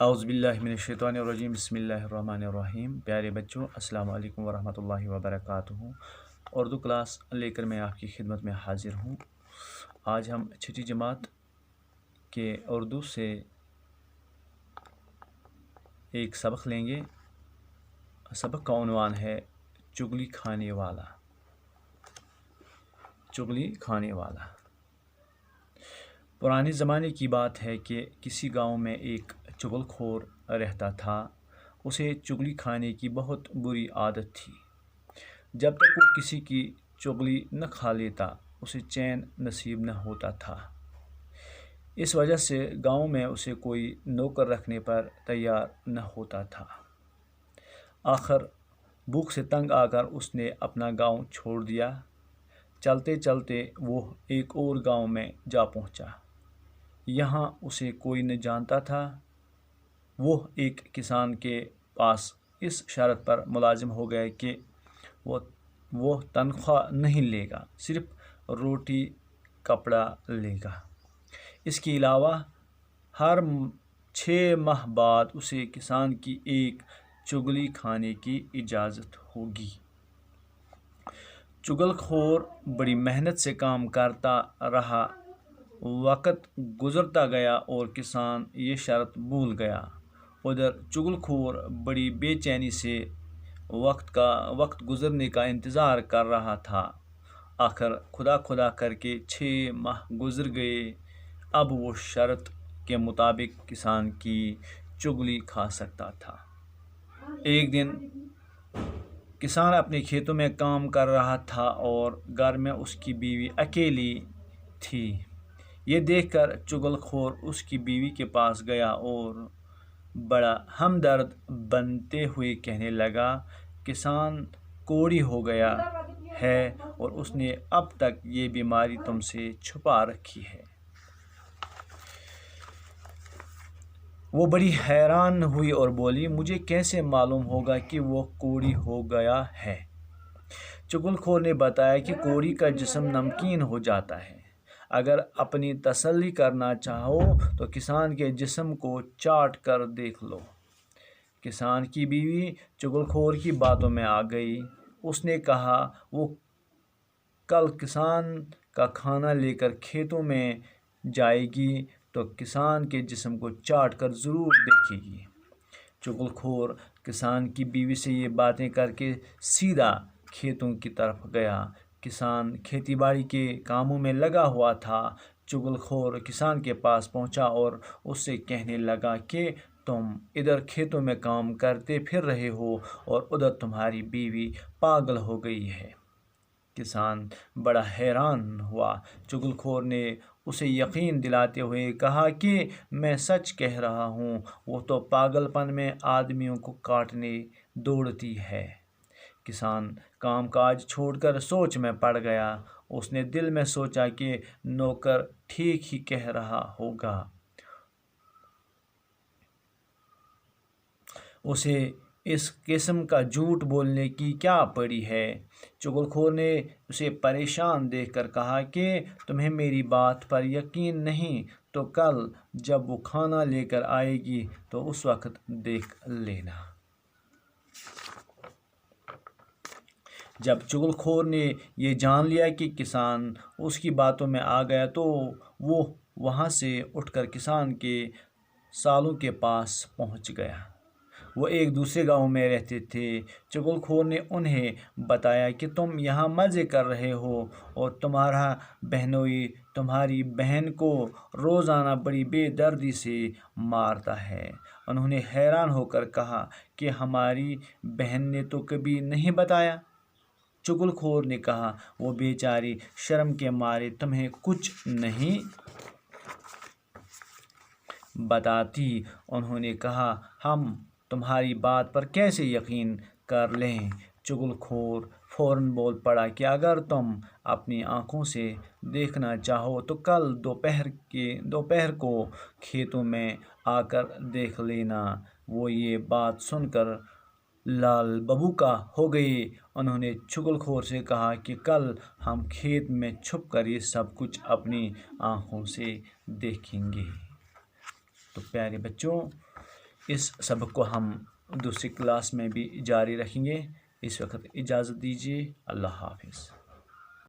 اعوذ باللہ من الشیطان الرجیم بسم اللہ الرحمن الرحیم۔ پیارے بچوں، السلام علیکم ورحمۃ اللہ وبرکاتہ۔ اردو کلاس لے کر میں آپ کی خدمت میں حاضر ہوں۔ آج ہم چھٹی جماعت کے اردو سے ایک سبق لیں گے۔ سبق کا عنوان ہے چغلی کھانے والا۔ چغلی کھانے والا۔ پرانے زمانے کی بات ہے کہ کسی گاؤں میں ایک چغل خور رہتا تھا۔ اسے چغلی کھانے کی بہت بری عادت تھی۔ جب تک وہ کسی کی چغلی نہ کھا لیتا اسے چین نصیب نہ ہوتا تھا۔ اس وجہ سے گاؤں میں اسے کوئی نوکر رکھنے پر تیار نہ ہوتا تھا۔ آخر بھوک سے تنگ آ کر اس نے اپنا گاؤں چھوڑ دیا۔ چلتے چلتے وہ ایک اور گاؤں میں جا پہنچا۔ یہاں اسے کوئی نہ جانتا تھا۔ وہ ایک کسان کے پاس اس شرط پر ملازم ہو گیا کہ وہ تنخواہ نہیں لے گا، صرف روٹی کپڑا لے گا۔ اس کے علاوہ ہر 6 ماہ بعد اسے کسان کی ایک چغلی کھانے کی اجازت ہوگی۔ چغل خور بڑی محنت سے کام کرتا رہا۔ وقت گزرتا گیا اور کسان یہ شرط بھول گیا۔ ادھر چغل خور بڑی بے چینی سے وقت گزرنے کا انتظار کر رہا تھا۔ آخر خدا کر کے 6 ماہ گزر گئے۔ اب وہ شرط کے مطابق کسان کی چغلی کھا سکتا تھا۔ ایک دن کسان اپنے کھیتوں میں کام کر رہا تھا اور گھر میں اس کی بیوی اکیلی تھی۔ یہ دیکھ کر چغل خور اس کی بیوی کے پاس گیا اور بڑا ہمدرد بنتے ہوئے کہنے لگا، کسان کوڑی ہو گیا ہے اور اس نے اب تک یہ بیماری تم سے چھپا رکھی ہے۔ وہ بڑی حیران ہوئی اور بولی، مجھے کیسے معلوم ہوگا کہ وہ کوڑی ہو گیا ہے؟ چغل خور نے بتایا کہ کوڑی کا جسم نمکین ہو جاتا ہے۔ اگر اپنی تسلی کرنا چاہو تو کسان کے جسم کو چاٹ کر دیکھ لو۔ کسان کی بیوی چغل خور کی باتوں میں آ گئی۔ اس نے کہا وہ کل کسان کا کھانا لے کر کھیتوں میں جائے گی تو کسان کے جسم کو چاٹ کر ضرور دیکھے گی۔ چغل خور کسان کی بیوی سے یہ باتیں کر کے سیدھا کھیتوں کی طرف گیا۔ کسان کھیتی باڑی کے کاموں میں لگا ہوا تھا۔ چغل خور کسان کے پاس پہنچا اور اس سے کہنے لگا کہ تم ادھر کھیتوں میں کام کرتے پھر رہے ہو اور ادھر تمہاری بیوی پاگل ہو گئی ہے۔ کسان بڑا حیران ہوا۔ چغل خور نے اسے یقین دلاتے ہوئے کہا کہ میں سچ کہہ رہا ہوں، وہ تو پاگل پن میں آدمیوں کو کاٹنے دوڑتی ہے۔ کسان کام کاج چھوڑ کر سوچ میں پڑ گیا۔ اس نے دل میں سوچا کہ نوکر ٹھیک ہی کہہ رہا ہوگا۔ اسے اس قسم کا جھوٹ بولنے کی کیا پڑی ہے؟ چغل خور نے اسے پریشان دیکھ کر کہا کہ تمہیں میری بات پر یقین نہیں تو کل جب وہ کھانا لے کر آئے گی تو اس وقت دیکھ لینا۔ جب چغل خور نے یہ جان لیا کہ کسان اس کی باتوں میں آ گیا تو وہ وہاں سے اٹھ کر کسان کے سالوں کے پاس پہنچ گیا۔ وہ ایک دوسرے گاؤں میں رہتے تھے۔ چغل خور نے انہیں بتایا کہ تم یہاں مزے کر رہے ہو اور تمہارا بہنوئی تمہاری بہن کو روزانہ بڑی بے دردی سے مارتا ہے۔ انہوں نے حیران ہو کر کہا کہ ہماری بہن نے تو کبھی نہیں بتایا۔ چغل خور نے کہا وہ بیچاری شرم کے مارے تمہیں کچھ نہیں بتاتی۔ انہوں نے کہا ہم تمہاری بات پر کیسے یقین کر لیں؟ چغل خور فوراً بول پڑا کہ اگر تم اپنی آنکھوں سے دیکھنا چاہو تو کل دوپہر کو کھیتوں میں آ کر دیکھ لینا۔ وہ یہ بات سن کر لال ببوکا ہو گئے۔ انہوں نے چغل خور سے کہا کہ کل ہم کھیت میں چھپ کر یہ سب کچھ اپنی آنکھوں سے دیکھیں گے۔ تو پیارے بچوں، اس سبق کو ہم دوسری کلاس میں بھی جاری رکھیں گے. اس وقت اجازت دیجیے. اللہ حافظ.